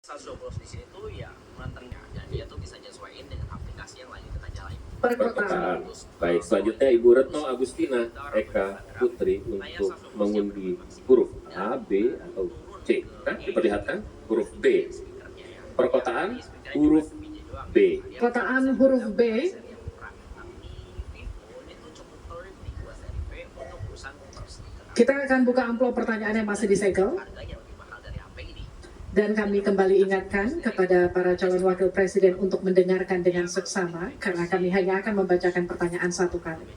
120 di sini tuh ya menantangnya, dan dia tuh bisa nyesuaiin dengan aplikasi yang lain kita jalanin. Perkotaan. Baik, selanjutnya Ibu Retno Agustina Eka Putri untuk mengundi huruf A, B, atau C. Kan diperlihatkan huruf B. Perkotaan huruf B. Perkotaan huruf B. Kita akan buka amplop pertanyaan yang masih disegel. Dan kami kembali ingatkan kepada para calon wakil presiden untuk mendengarkan dengan seksama, karena kami hanya akan membacakan pertanyaan satu kali.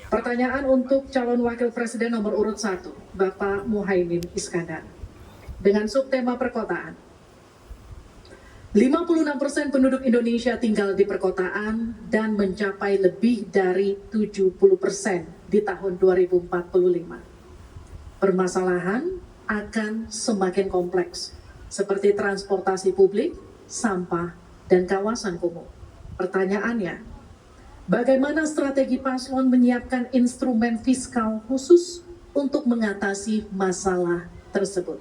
Pertanyaan untuk calon wakil presiden nomor urut 1, Bapak Muhaimin Iskandar. Dengan subtema perkotaan. 56% penduduk Indonesia tinggal di perkotaan dan mencapai lebih dari 70% di tahun 2045. Permasalahan akan semakin kompleks, seperti transportasi publik, sampah, dan kawasan kumuh. Pertanyaannya, bagaimana strategi paslon menyiapkan instrumen fiskal khusus untuk mengatasi masalah tersebut?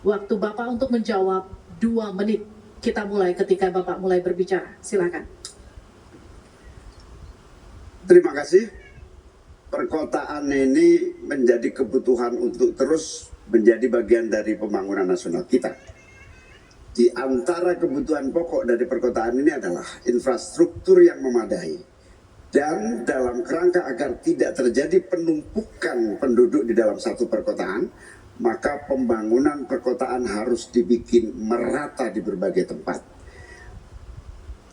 Waktu Bapak untuk menjawab 2 menit. Kita mulai ketika Bapak mulai berbicara. Silakan. Terima kasih. Perkotaan ini menjadi kebutuhan untuk terus menjadi bagian dari pembangunan nasional kita. Di antara kebutuhan pokok dari perkotaan ini adalah infrastruktur yang memadai. Dan dalam kerangka agar tidak terjadi penumpukan penduduk di dalam satu perkotaan, maka pembangunan perkotaan harus dibikin merata di berbagai tempat.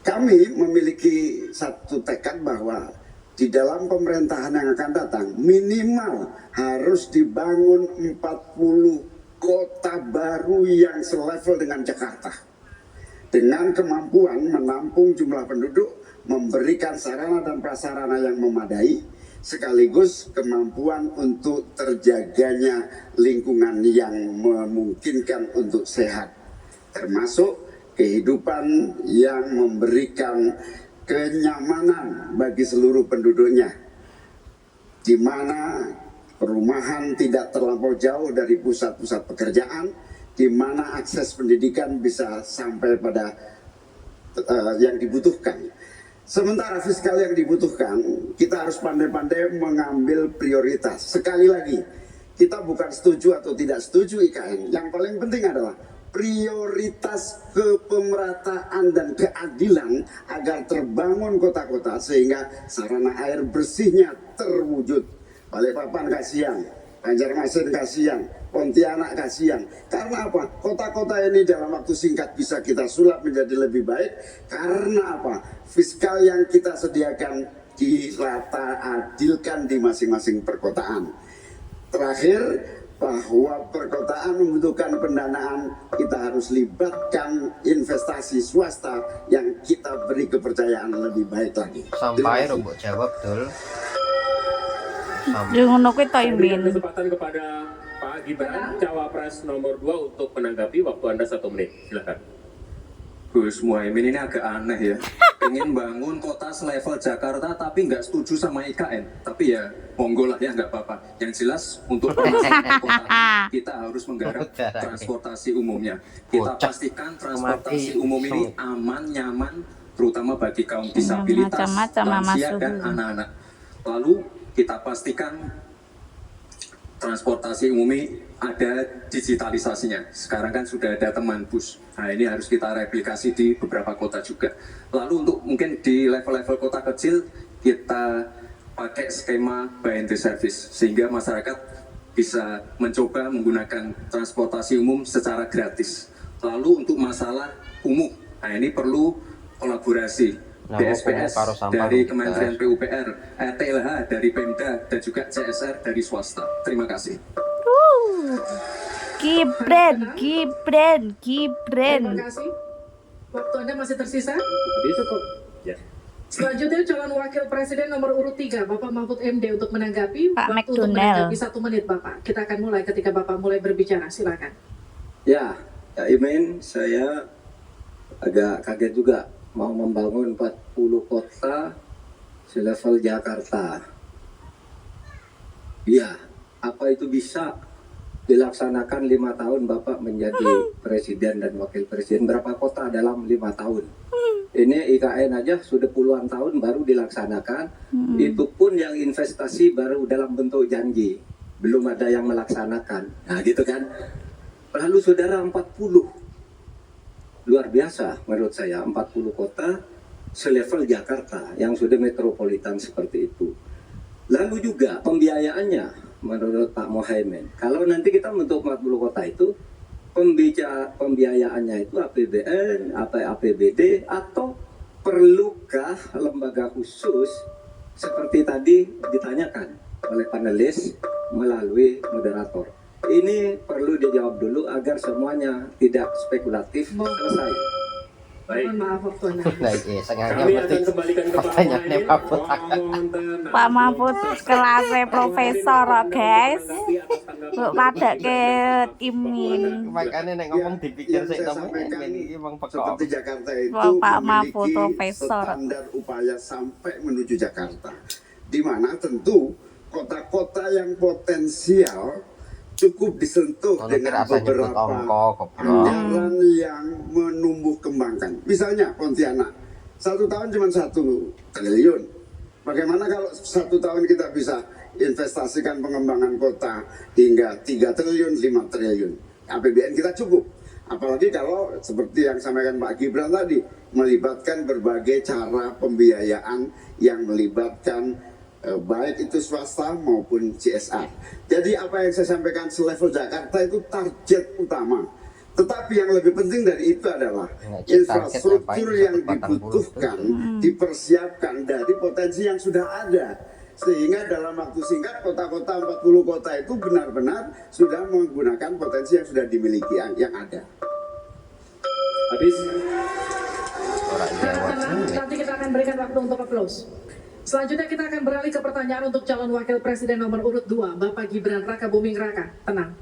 Kami memiliki satu tekad bahwa di dalam pemerintahan yang akan datang minimal harus dibangun 40 kota baru yang selevel dengan Jakarta, dengan kemampuan menampung jumlah penduduk, memberikan sarana dan prasarana yang memadai, sekaligus kemampuan untuk terjaganya lingkungan yang memungkinkan untuk sehat, termasuk kehidupan yang memberikan kenyamanan bagi seluruh penduduknya, di mana perumahan tidak terlampau jauh dari pusat-pusat pekerjaan, di mana akses pendidikan bisa sampai pada yang dibutuhkan. Sementara fiskal yang dibutuhkan, kita harus pandai-pandai mengambil prioritas. Sekali lagi, kita bukan setuju atau tidak setuju IKN. Yang paling penting adalah prioritas kepemerataan dan keadilan agar terbangun kota-kota sehingga sarana air bersihnya terwujud. Balikpapan kasihan, Banjarmasin kasihan, Pontianak kasihan. Karena apa? Kota-kota ini dalam waktu singkat bisa kita sulap menjadi lebih baik. Karena apa? Fiskal yang kita sediakan dirata adilkan di masing-masing perkotaan. Terakhir, bahwa perkotaan membutuhkan pendanaan, kita harus libatkan investasi swasta yang kita beri kepercayaan lebih baik lagi. Sampai robot jawab betul. Jangan aku timing. Kesempatan kepada Pak Gibran, Cawapres nomor 2 untuk menanggapi. Waktu Anda 1 menit. Silakan. Gus Muhaimin ini agak aneh ya. Pengen bangun kota selevel Jakarta tapi nggak setuju sama IKN. Tapi ya monggo lah ya, nggak apa-apa. Yang jelas untuk pembangunan kota kita harus menggarap transportasi umumnya. Kita pastikan transportasi umum ini aman, nyaman, terutama bagi kaum disabilitas, lansia dan anak-anak. Lalu kita pastikan transportasi umum ini ada digitalisasinya. Sekarang kan sudah ada teman bus. Nah ini harus kita replikasi di beberapa kota juga. Lalu untuk mungkin di level-level kota kecil kita pakai skema buy and service sehingga masyarakat bisa mencoba menggunakan transportasi umum secara gratis. Lalu untuk masalah kumuh, nah ini perlu kolaborasi BSPS dari Kementerian PUPR, RTLH dari Pemda, dan juga CSR dari swasta. Terima kasih. Gibran. Terima kasih. Waktu Anda masih tersisa. Bisa kok. Ya. Selanjutnya calon wakil presiden nomor urut 3, Bapak Mahfud MD untuk menanggapi. Pak Waktu untuk McDonald. menanggapi 1 menit, Bapak. Kita akan mulai ketika Bapak mulai berbicara. Silakan. Ya, Kak Imin, saya agak kaget juga mau membangun 40 kota selevel Jakarta. Ya, apa itu bisa? dilaksanakan 5 tahun Bapak menjadi presiden dan wakil presiden. Berapa kota dalam 5 tahun? Ini IKN aja sudah puluhan tahun baru dilaksanakan. Itu pun yang investasi baru dalam bentuk janji, belum ada yang melaksanakan. Nah gitu kan. Lalu saudara 40, luar biasa menurut saya, 40 kota selevel Jakarta yang sudah metropolitan seperti itu. Lalu juga pembiayaannya menurut Pak Mohaimin, kalau nanti kita bentuk 40 kota itu, pembiayaannya itu APBN, APBD, atau perlukah lembaga khusus seperti tadi ditanyakan oleh panelis melalui moderator. Ini perlu dijawab dulu agar semuanya tidak spekulatif. Selesai. Baik. Mohon maaf waktunya. Baik, sengaja Kami berarti akan kembalikan ke Pak pertanyaannya Mohaimin. Pak Put. Pak Mahfud kelasnya profesor guys. Bu pada ke Imin. Makanya nek ngomong Ya, dipikir yang sih saya temen sampaikan ini emang pekok. seperti Jakarta itu Pak Mahfud, memiliki Profesor. standar upaya sampai menuju Jakarta, di mana tentu kota-kota yang potensial cukup disentuh Kalau dengan rasa nyebut beberapa ongko, goblok. anggaran yang menumbuh kembangkan. Misalnya Pontianak, 1 tahun cuma 1 triliun. Bagaimana kalau 1 tahun kita bisa investasikan pengembangan kota hingga 3 triliun, 5 triliun. APBN kita cukup. Apalagi kalau seperti yang sampaikan Pak Gibran tadi, melibatkan berbagai cara pembiayaan yang melibatkan baik itu swasta maupun CSR. Jadi apa yang saya sampaikan selevel Jakarta itu target utama. Tetapi yang lebih penting dari itu adalah infrastruktur yang dibutuhkan, dipersiapkan dari potensi yang sudah ada. Sehingga dalam waktu singkat kota-kota 40 kota itu benar-benar sudah menggunakan potensi yang sudah dimiliki yang ada. Habis. Orang Jawa. Nanti kita akan berikan waktu untuk close. Selanjutnya kita akan beralih ke pertanyaan untuk calon wakil presiden nomor urut 2, Bapak Gibran Raka Buming Raka. Tenang.